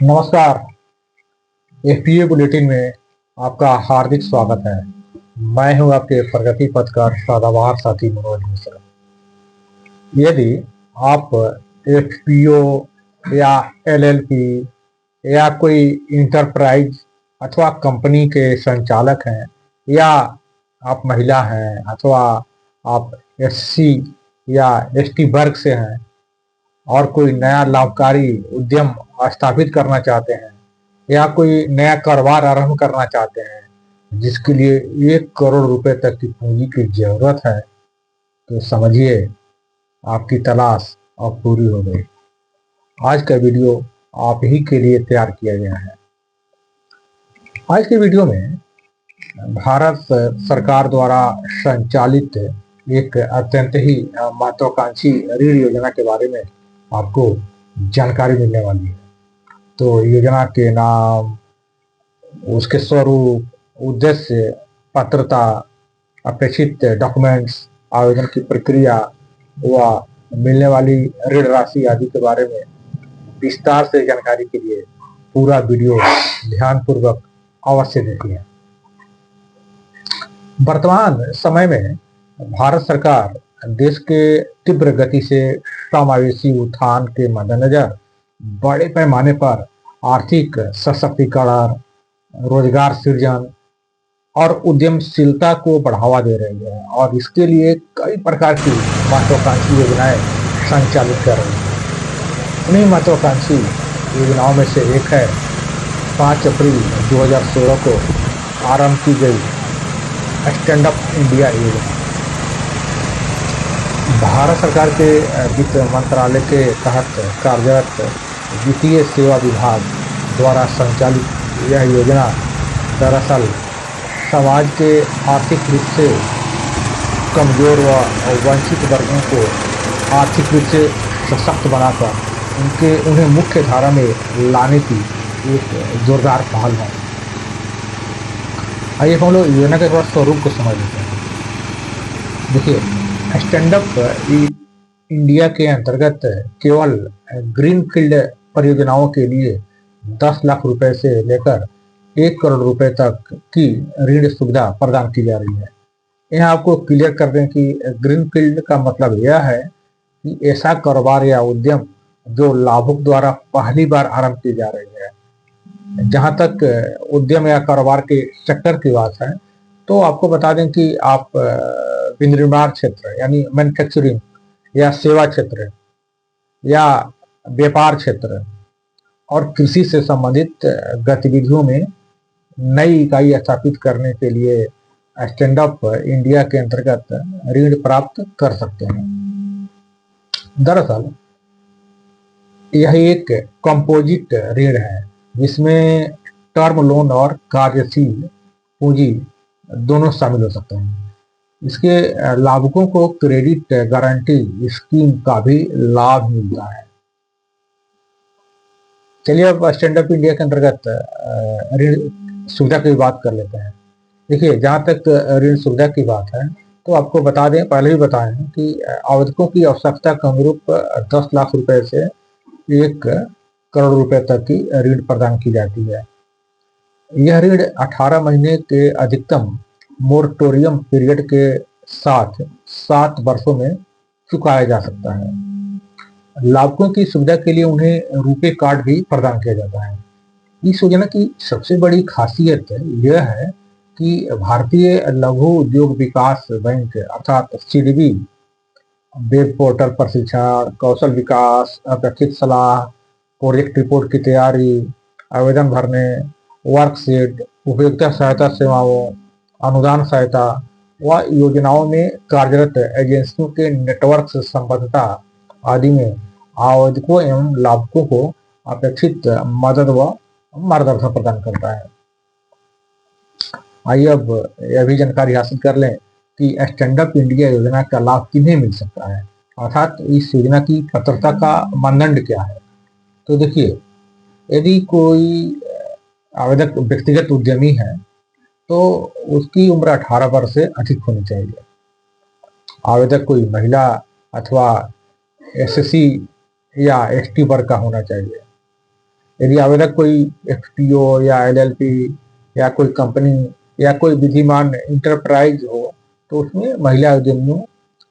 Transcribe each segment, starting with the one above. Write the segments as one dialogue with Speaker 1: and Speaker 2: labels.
Speaker 1: नमस्कार। FPA bulletin में आपका हार्दिक स्वागत है। मैं हूं आपके प्रगति पथकर सदाबहार साथी मनोज मिश्रा। यदि आप एफपीओ या एलएलपी या कोई इंटरप्राइज अथवा कंपनी के संचालक हैं, या आप महिला हैं, अथवा आप एससी या एसटी वर्ग से हैं और कोई नया लाभकारी उद्यम स्थापित करना चाहते हैं, या कोई नया कारोबार आरंभ करना चाहते हैं जिसके लिए 1 करोड़ रुपए तक की पूंजी की जरूरत है, तो समझिए आपकी तलाश अब पूरी हो गई। आज का वीडियो आप ही के लिए तैयार किया गया है। आज के वीडियो में भारत सरकार द्वारा संचालित एक अत्यंत ही महत्वाकांक्षी ऋण योजना के बारे में आपको जानकारी मिलने वाली है। तो योजना के नाम, उसके स्वरूप, उद्देश्य, पात्रता, अपेक्षित डॉक्यूमेंट्स, आवेदन की प्रक्रिया व मिलने वाली ऋण राशि आदि के बारे में विस्तार से जानकारी के लिए पूरा वीडियो ध्यानपूर्वक अवश्य देखिए। वर्तमान समय में भारत सरकार देश के तीव्र गति से समावेशी उत्थान के मद्देनजर बड़े पैमाने पर आर्थिक सशक्तिकरण, रोजगार सृजन और उद्यमशीलता को बढ़ावा दे रही है, और इसके लिए कई प्रकार की महत्वाकांक्षी योजनाएं संचालित कर रही है। उन्हीं महत्वाकांक्षी योजनाओं में से एक है 5 अप्रैल 2016 को आरंभ की गई स्टैंड अप इंडिया योजना। भारत सरकार के वित्त मंत्रालय के तहत कार्यरत वित्तीय सेवा विभाग द्वारा संचालित यह योजना दरअसल समाज के आर्थिक रूप से कमजोर व वंचित वर्गों को आर्थिक रूप से सशक्त बनाकर उन्हें मुख्य धारा में लाने की एक जोरदार पहल है। आइए हम लोग योजना के थोड़ा स्वरूप को समझ लेते हैं। देखिए, स्टैंड अप इंडिया के अंतर्गत केवल ग्रीनफील्ड परियोजनाओं के लिए 10 लाख रुपए से लेकर 1 करोड़ रुपए तक की ऋण सुविधा प्रदान की जा रही है। यहाँ आपको क्लियर कर दें कि ग्रीनफील्ड का मतलब यह है कि ऐसा कारोबार या उद्यम जो लाभुक द्वारा पहली बार आरंभ की जा रही है। जहाँ तक उद्यम या कारोबार के सेक्टर की बात है, तो आपको बता दें कि आप विनिर्माण क्षेत्र यानी मैन्युफैक्चरिंग, या सेवा क्षेत्र, या व्यापार क्षेत्र और कृषि से संबंधित गतिविधियों में नई इकाई स्थापित करने के लिए स्टैंड अप इंडिया के अंतर्गत ऋण प्राप्त कर सकते हैं। दरअसल यह एक कंपोजिट ऋण है जिसमें टर्म लोन और कार्यशील पूंजी दोनों शामिल हो सकते हैं। इसके लाभुकों को क्रेडिट गारंटी स्कीम का भी लाभ मिलता है। चलिए अब स्टैंड अप इंडिया के अंतर्गत ऋण सुविधा की बात कर लेते हैं। देखिए, जहाँ तक ऋण सुविधा की बात है, तो आपको बता दें, पहले भी बताएं कि आवेदकों की आवश्यकता के अनुरूप 10 लाख रुपए से 1 करोड़ रुपए तक की ऋण प्रदान की जाती है। यह ऋण 18 महीने के अधिकतम मोरटोरियम पीरियड के साथ 7 वर्षों में चुकाया जा सकता है। लाभुकों की सुविधा के लिए उन्हें रुपे कार्ड भी प्रदान किया जाता है। इस योजना की सबसे बड़ी खासियत यह है कि भारतीय लघु उद्योग विकास बैंक अर्थात सीडीबी वेब पोर्टल प्रशिक्षण, कौशल विकास, अपेक्षित सलाह, प्रोजेक्ट रिपोर्ट की तैयारी, आवेदन भरने, वर्कशीट, उपयोगिता सहायता सेवाओं, अनुदान सहायता व योजनाओं में कार्यरत एजेंसियों के नेटवर्क से संबद्धता आदि में आवेदकों एवं लाभुकों को अपेक्षित मदद व मार्गदर्शन प्रदान करता है। आइए अब यह भी जानकारी हासिल कर लें कि स्टैंड अप इंडिया योजना का लाभ किन्हें मिल सकता है, अर्थात इस योजना की पात्रता का मानदंड क्या है। तो देखिए, यदि कोई आवेदक व्यक्तिगत उद्यमी है तो उसकी उम्र 18 वर्ष से अधिक होनी चाहिए। आवेदक कोई महिला अथवा एससी या एसटी वर्ग का होना चाहिए। यदि आवेदक कोई एफपीओ या एलएलपी या कोई कंपनी या कोई विधिमान इंटरप्राइज हो तो उसमें महिला उद्यमियों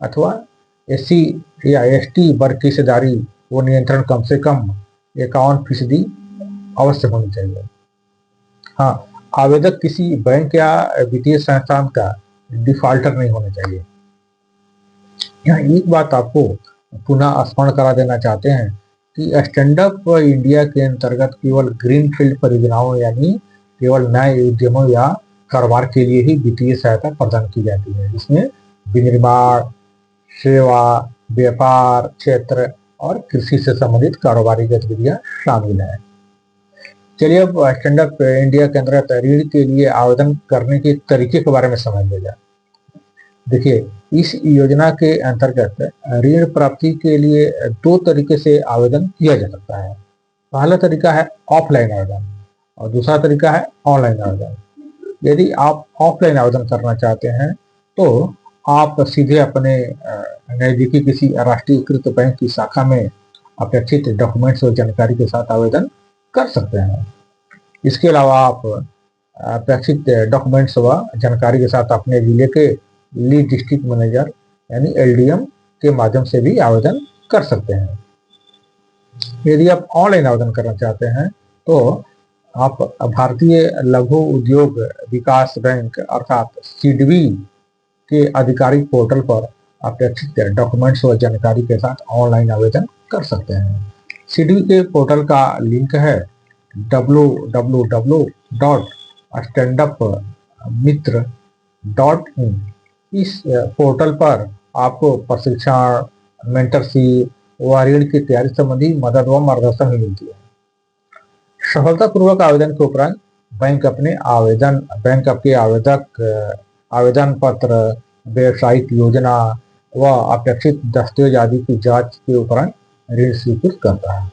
Speaker 1: अथवा एससी या एसटी वर्ग की हिस्सेदारी वो नियंत्रण कम से कम 51% अवश्य होनी चाहिए। हाँ, आवेदक किसी बैंक या वित्तीय संस्थान का डिफॉल्टर नहीं होना चाहिए। यहाँ एक बात आपको पुनः स्मरण करा देना चाहते हैं कि स्टैंड अप इंडिया के अंतर्गत केवल ग्रीनफील्ड परियोजनाओं यानी केवल नए उद्यमों या कारोबार के लिए ही वित्तीय सहायता प्रदान की जाती है, जिसमें विनिर्माण, सेवा, व्यापार क्षेत्र और कृषि से संबंधित कारोबारी गतिविधियां शामिल है। चलिए अब स्टैंड अप इंडिया के अंतर्गत ऋण के लिए आवेदन करने के तरीके के बारे में समझ लिया जाए। देखिए, इस योजना के अंतर्गत ऋण प्राप्ति के लिए 2 तरीके से आवेदन किया जा सकता है। पहला तरीका है ऑफलाइन आवेदन और दूसरा तरीका है ऑनलाइन आवेदन। यदि आप ऑफलाइन आवेदन करना चाहते हैं तो आप सीधे अपने नज़दीकी किसी राष्ट्रीयकृत बैंक की शाखा में अपेक्षित डॉक्यूमेंट्स और जानकारी के साथ आवेदन कर सकते हैं। इसके अलावा आप अपेक्षित डॉक्यूमेंट्स व जानकारी के साथ अपने जिले के लीड डिस्ट्रिक्ट मैनेजर यानी एलडीएम के माध्यम से भी आवेदन कर सकते हैं। यदि आप ऑनलाइन आवेदन करना चाहते हैं तो आप भारतीय लघु उद्योग विकास बैंक अर्थात सिडबी के आधिकारिक पोर्टल पर अपेक्षित डॉक्यूमेंट्स और जानकारी के साथ ऑनलाइन आवेदन कर सकते हैं। सिडबी के पोर्टल का लिंक है www.standupmitra.in। इस पोर्टल पर आपको प्रशिक्षण, मेंटरशिप व ऋण की तैयारी संबंधी मदद व मार्गदर्शन भी मिलती है। सफलतापूर्वक आवेदन के उपरांत बैंक आपके आवेदन पत्र, व्यवसायिक योजना व अपेक्षित दस्तावेज आदि की जांच के उपरांत ऋण स्वीकृत करता है।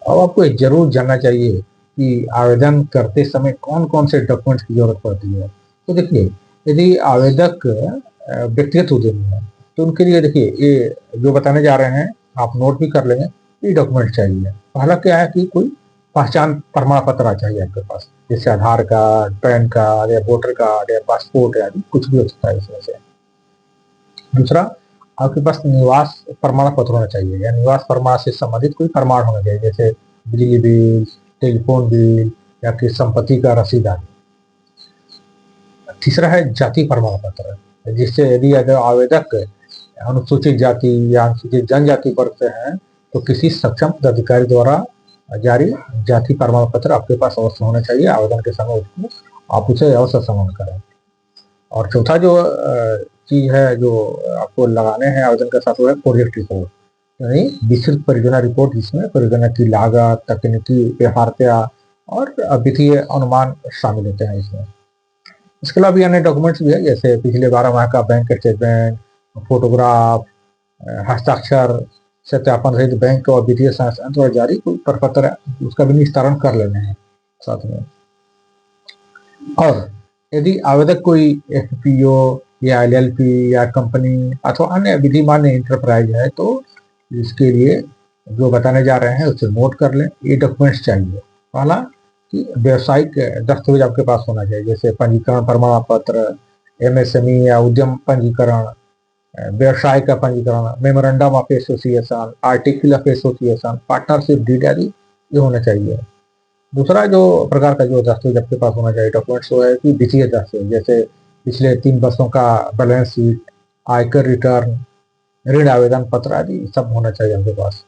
Speaker 1: अब आपको जरूर जानना चाहिए कि आवेदन करते समय कौन कौन से डॉक्यूमेंट्स की जरूरत पड़ती है। तो देखिए, यदि आवेदक व्यक्तिगत उद्यमी है तो उनके लिए देखिए ये जो बताने जा रहे हैं आप नोट भी कर लेंगे। ये डॉक्यूमेंट चाहिए। पहला क्या है कि कोई पहचान प्रमाण पत्र चाहिए आपके पास, जैसे आधार कार्ड, पैन कार्ड या वोटर कार्ड या पासपोर्ट आदि कुछ भी हो सकता है इसमें से। दूसरा, आपके पास निवास प्रमाण पत्र होना चाहिए या निवास प्रमाण से संबंधित कोई प्रमाण होना चाहिए, जैसे बिजली बिल, टेलीफोन बिल या फिर संपत्ति का रसीद आदि। तीसरा है जाति प्रमाण पत्र, जिससे यदि अगर आवेदक अनुसूचित जाति या अनुसूचित जनजाति वर्ग से हैं तो किसी सक्षम पदाधिकारी द्वारा जारी जाति प्रमाण पत्र आपके पास अवश्य होना चाहिए। आवेदन के समय उसको आप उसे अवश्य समन करें। और चौथा जो चीज है जो आपको लगाने हैं आवेदन के साथ, वो है प्रोजेक्ट रिपोर्ट यानी विस्तृत परियोजना रिपोर्ट, जिसमें परियोजना की लागत, तकनीकी व्यवहार्यता और वित्तीय अनुमान शामिल होते हैं इसमें। इसके अलावा भी अन्य डॉक्यूमेंट्स भी है, जैसे पिछले 12 माह का बैंक स्टेटमेंट, फोटोग्राफ, हस्ताक्षर सत्यापन सहित बैंक और वित्तीय संस्थान द्वारा जारी कोई प्रपत्र है उसका भी निस्तारण कर लेने हैं साथ में। और यदि आवेदक कोई एफपीओ या एलएलपी या कंपनी अथवा अन्य विधिमान्य इंटरप्राइज है तो इसके लिए जो बताने जा रहे हैं उसे नोट कर लें। ये डॉक्यूमेंट्स चाहिए। पहला कि व्यवसायिक दस्तावेज आपके पास होना चाहिए, जैसे पंजीकरण प्रमाण पत्र, एमएसएमई या उद्यम पंजीकरण, व्यवसाय का पंजीकरण, memorandum of association, article of association, partnership deed आदि ये होना चाहिए। दूसरा जो प्रकार का जो दस्तावेज आपके पास होना चाहिए डॉक्यूमेंट्स वो है कि वित्तीय दस्तावेज, जैसे पिछले 3 वर्षों का बैलेंस शीट, आयकर रिटर्न, ऋण आवेदन पत्र आदि सब होना चाहिए आपके पास।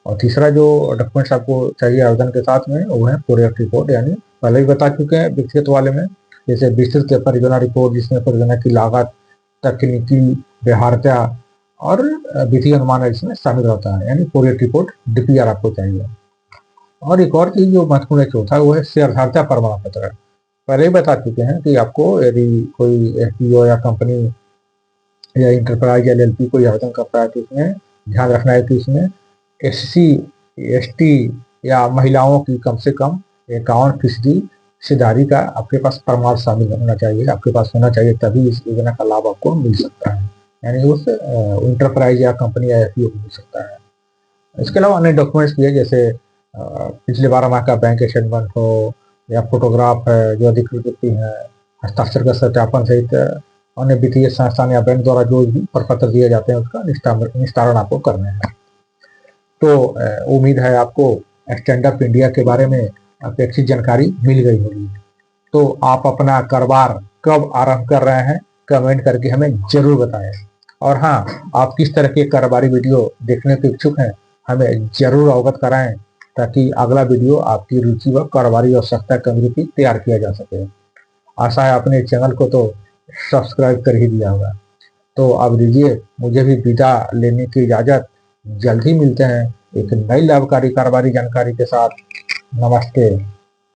Speaker 1: और तीसरा जो डॉक्यूमेंट्स आपको चाहिए आवेदन के साथ में वो है प्रोजेक्ट रिपोर्ट, यानी पहले ही बता चुके हैं व्यक्तिगत वाले में, जैसे विस्तृत परियोजना रिपोर्ट जिसमें परियोजना की लागत, तकनीकी व्यवहार्यता और वित्तीय अनुमान इसमें शामिल रहता है, यानी प्रोजेक्ट रिपोर्ट डीपीआर आपको चाहिए। और एक और चीज जो महत्वपूर्ण चौथा वो है शेयरधारता प्रमाण पत्र। पहले ही बता चुके हैं कि आपको यदि कोई एफपीओ या कंपनी या इंटरप्राइज या एलएलपी कोई आवेदन करता है तो इसमें ध्यान रखना है कि इसमें एससी, एसटी या महिलाओं की कम से कम 51% हिस्सेदारी का आपके पास प्रमाण शामिल होना चाहिए, आपके पास होना चाहिए, तभी इस योजना का लाभ आपको मिल सकता है, यानी उस इंटरप्राइज या कंपनी या एफपीओ को मिल सकता है। इसके अलावा अन्य डॉक्यूमेंट्स भी है, जैसे पिछले 12 माह का बैंक स्टेटमेंट हो या फोटोग्राफ है जो अधिकृत व्यक्ति है, हस्ताक्षर का सत्यापन सहित अन्य वित्तीय संस्थान या बैंक द्वारा जो भी प्रपत्र दिए जाते हैं उसका निस्तारण आपको करना है। तो उम्मीद है आपको स्टैंड अप इंडिया के बारे में अपेक्षित जानकारी मिल गई होगी। तो आप अपना कारोबार कब आरंभ कर रहे हैं कमेंट करके हमें जरूर बताएं। और हाँ, आप किस तरह के कारोबारी वीडियो देखने के इच्छुक हैं हमें जरूर अवगत कराएं ताकि अगला वीडियो आपकी रुचि व कारोबारी आवश्यकता के अनुरूप ही तैयार किया जा सके। आशा है आपने चैनल को तो सब्सक्राइब कर ही दिया होगा। तो अब दीजिए मुझे भी विदा लेने की इजाजत। जल्द ही मिलते हैं एक नई लाभकारी कारोबारी जानकारी के साथ। नमस्ते।